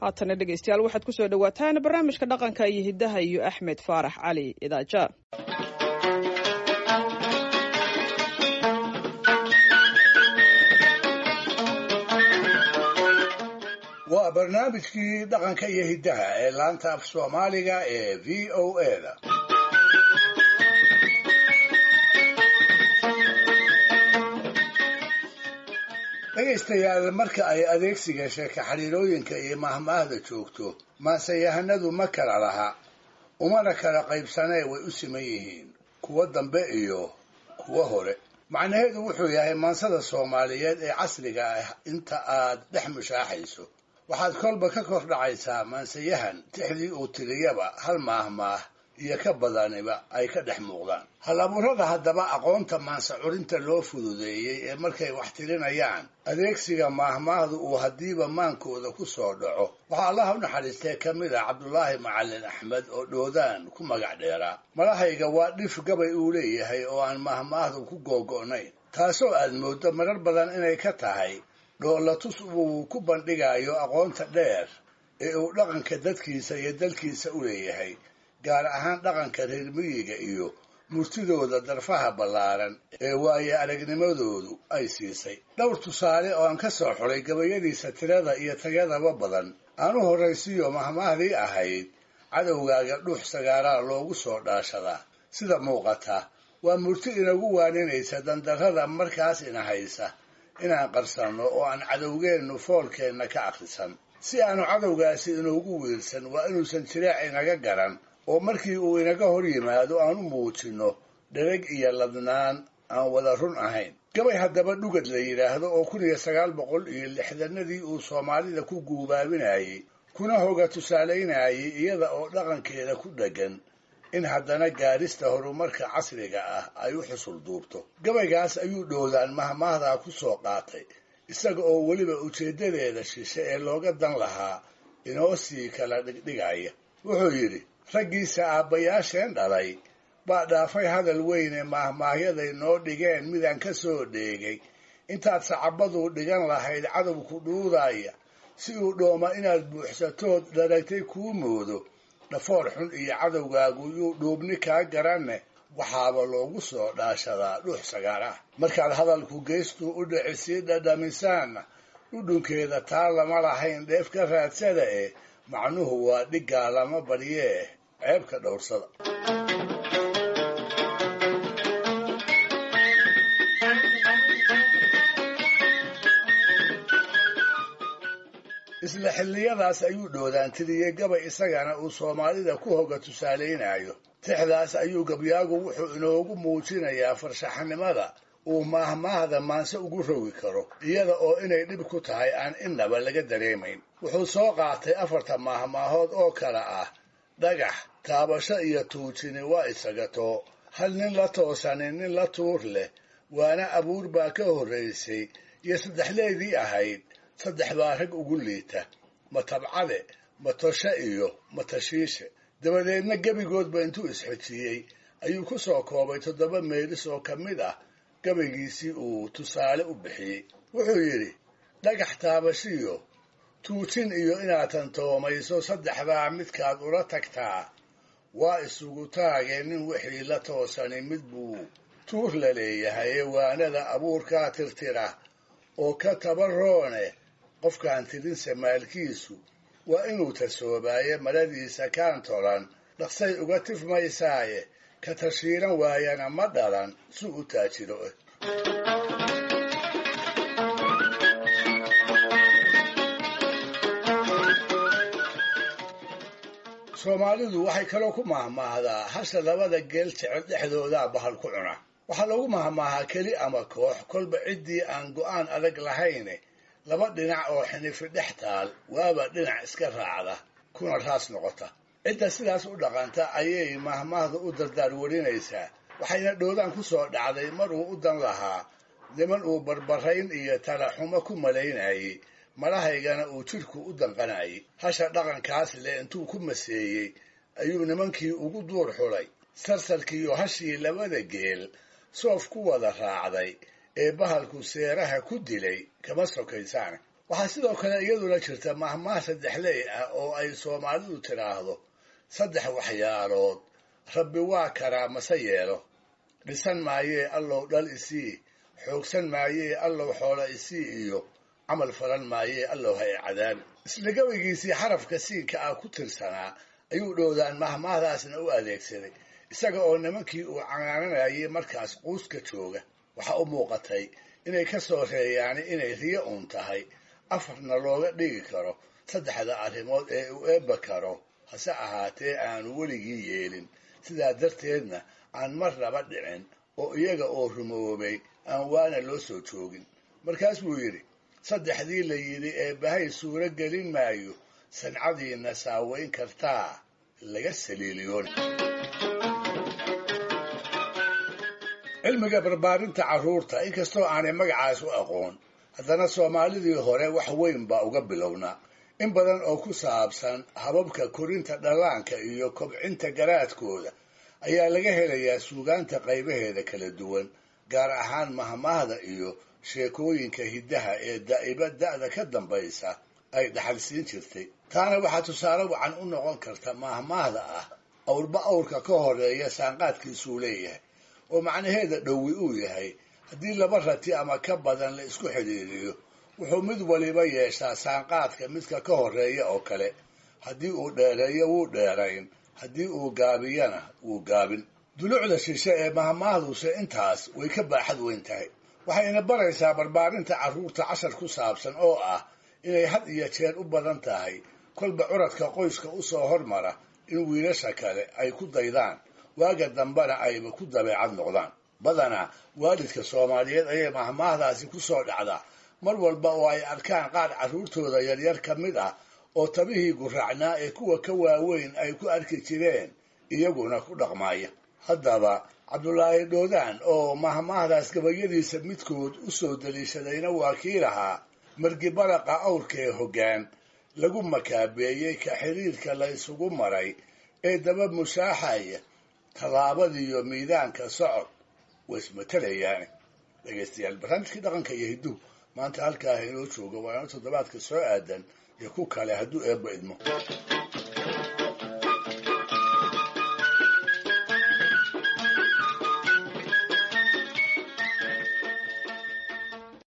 haatana dhegaystayaal waxaad ku soo dhowaataan barnaamijka dhaqanka iyo hiddaha iyo axmed faarax cali idaaja. waa barnaamijkii dhaqanka iyo hiddaha ee laanta af soomaaliga ee v o a-da. dhegaystayaal marka ay adeegsiga sheeka xiriirooyinka iyo mahmaahda joogto maanseyahanadu ma kala laha umana kala qaybsanee way u siman yihiin kuwa dambe iyo kuwa hore. macnaheedu wuxuu yahay maansada soomaaliyeed ee casriga ah inta aad dhex mushaaxayso waxaad kolba ka kor dhacaysaa maanseyahan tixdii uu tiriyaba hal maahmaah iyo ka badaniba ay ka dhex muuqdaan. hal-abuurada haddaba aqoonta maanse curinta loo fududeeyey ee markay wax tirinayaan adeegsiga maahmaahdu uu haddiiba maankooda ku soo dhaco waxaa allaha u naxariistee ka mid ah cabdulaahi macalin axmed oo dhoodaan ku magac dheeraa. malahayga waa dhif gabay uu leeyahay oo aan maahmaahdu ku googo'nayn, taasoo aad mooddo marar badan inay ka tahay dhoolatus uu ku bandhigayo aqoonta dheer ee uu dhaqanka dadkiisa iyo dalkiisa u leeyahay, gaar ahaan dhaqanka reer miyiga iyo murtidooda darfaha ballaaran ee waaye aragnimadoodu ay siisay. dhowr tusaale oo aan ka soo xulay gabayadiisa tirada iyo tayadaba badan aan u horraysiiyo mahmaahdii ahayd cadowgaaga dhuux sagaaraa loogu soo dhaashadaa. sida muuqata waa murti inagu waaninaysa dandarrada markaas ina haysa inaan qarsanno oo aan cadowgeennu foolkeenna ka akhrisan. si aanu cadowgaasi inoogu wiirsan waa inuusan jireec inaga garan oo markii uu inaga hor yimaado aan u muujinno dhereg iyo ladnaan aan wada run ahayn. gabay haddaba dhugad la yidhaahdo oo 1960 uu soomaalida ku guubaabinayey kuna hoga tusaalaynayay iyada oo dhaqankeeda ku dheggan in haddana gaadhista horumarka casriga ah ay u xusul duubto. gabaygaas ayuu dhoodaan mahmaahdaa ku soo qaatay isaga oo weliba ujeeddadeeda shishe ee looga dan lahaa inoo sii kala dhigdhigaya. wuxuu yidhi, raggiisa aabbayaasheen dhalay baa dhaafay hadal weyne maahmaahyaday noo dhigeen midaan ka soo dheegay intaad sacabaduu dhigan lahayd cadowku dhuudaaya si uu dhooma inaad buuxsatood dharagtay kuu moodo dhafoor xun iyo cadowgaagu yuu dhuubni kaa garanne waxaaba loogu soo dhaashadaa dhuux sagaar ah. markaad hadalku geystuu u dhici sii dhadhamisaanna dhudhunkeeda taa lama lahayn dheef ka raadsada macnuhu waa dhiggaa lama baryee ceebka dhowrsada. isla xilliyadaas ayuu dhoodaan tiriyey gabay isagana uu soomaalida ku hoga tusaalaynayo. tixdaas ayuu gabyaagu wuxuu inoogu muujinayaa farshaxanimada uu maahmaahda maanse ugu rogi karo iyada oo inay dhib ku tahay aan innaba laga dareemayn. wuxuu soo qaatay 4 maahmaahood oo kala ah dhagax, taabasho iyo tuujini waa isaga too, hal nin la toosanin nin la tuur leh, waana abuur baa ka horraysay, iyo saddexleedii ahayd 3 baa rag ugu liita, matabcade, matoshe iyo matashiishe. dabadeedna gebigoodba intuu isxojiyey ayuu ku soo koobay 7 meelis oo ka mid ah gabaygiisii uu tusaale u bixiyey. wuxuu yidhi, dhagax, taabashiyo tuujin iyo inaad tantoomayso 3 baa midkaad ula tagtaa, waa isugu taagee nin wixii la toosani mid buu tuur la leeyahay waanada abuurkaa tirtira oo ka tabaroone qofkaan tirinsa maalkiisu waa inuu tasoobaaye maradiisa kaan tolan dhaqsay uga tifmaysaaye ka tashiiran waayana ma dhalan si u taajiro soomaalidu waxay kaloo ku mahmaahdaa hasha 2 geel jecel dhexdoodaa bahal ku cuna. waxaa lagu mahmaahaa keli ama koox kolba ciddii aan go'aan adag lahayne 2 dhinac oo xinifi dhex taal waaba dhinac iska raacda kuna raas noqota. cidda sidaas u dhaqanta ayay mahmaahda u dardaar warinaysaa. waxayna dhoodaan ku soo dhacday mar uu u dan lahaa niman uu barbarayn iyo talaxumo ku malaynayay, malahaygana uu jidhku u danqanayay. hasha dhaqankaas leh intuu ku maseeyey ayuu nimankii ugu duur xulay sarsarkiiyo hashii 2 geel soof ku wada raacday ee bahalku seeraha ku dilay kama sokaysaan. waxaa sidoo kale iyaduna jirta mahmaah saddexley ah oo ay soomaalidu tidhaahdo saddex waxyaalood rabbi waa karaa mase yeelo dhisan maayee allow dhal isii xoogsan maayee allow xoola isii iyo camal falan maayee allow ha e cadaabi isla gabaygiisii xarafka siinka ah ku tirsanaa ayuu dhowdaan mahmaahdaasna u adeegsaday isaga oo nimankii uu canaananayay markaas quuska jooga waxa u muuqatay inay ka soo reeyaani inay riyo uun tahay afarna looga dhigi karo saddexda arrimood ee uu eebba karo hase ahaatee aanu weligii yeelin sidaa darteedna aan marnaba dhicin oo iyaga oo rumoobay aan waana loo soo joogin markaas buu yidhi saddexdii la yidhi eebbahay suuro gelin maayo sancadiinna saaweyn kartaa laga saliiliyoon cilmiga barbaarinta carruurta inkastoo aanay magacaas u aqoon haddana soomaalidii hore wax weyn baa uga bilownaa in badan oo ku saabsan hababka korinta dhallaanka iyo kobcinta garaadkooda ayaa laga helayaa suugaanta qaybaheeda kala duwan gaar ahaan mahmaahda iyo sheekooyinka hiddaha ee daa'iba da'da ka dambaysa ay dhaxalsiin jirtay taana waxaa tusaale wacan u noqon karta mahmaahda ah awrba awrka ka horeeya saanqaadkiisuu leeyahay oo macnaheeda dhowi uu yahay haddii laba rati ama ka badan la isku xidhiiriyo wuxuu mid waliba yeeshaa saanqaadka midka ka horreeya oo kale haddii uu dheereeyo wuu dheerayn haddii uu gaabiyana wuu gaabin dulucda shishe ee mahmaahduse intaas way ka baaxad weyn tahay waxayna baraysaa barbaarinta carruurta cashar ku saabsan oo ah inay had iyo jeer u badan tahay kolba curadka qoyska u soo hormara in wiilasha kale ay ku daydaan waaga dambena ayba ku dabeecad noqdaan badanaa waalidka soomaaliyeed ayay mahmaahdaasi ku soo dhacdaa mar walba oo ay arkaan qaar carruurtooda yaryar ka mid ah oo tabihii guraacnaa ee kuwa ka waaweyn ay ku arki jireen iyaguna ku dhaqmaaya haddaba cabdulaahi dhoodaan oo mahmaahdaas gabayadiisa midkood u soo daliishadayna waa kii lahaa margi baraqa awrkee hoggaan lagu makaabeeyey ka xiriirka la ysugu maray ee daba mushaaxaya tallaabadiiyo miidaanka socod way ismatelayaane dhegaystayaal barnaamijkii dhaqanka iyo hidduhu maanta halkaa inoo jooga waana toddobaadka soo aadan iyo ku kale hadduu eebba idmo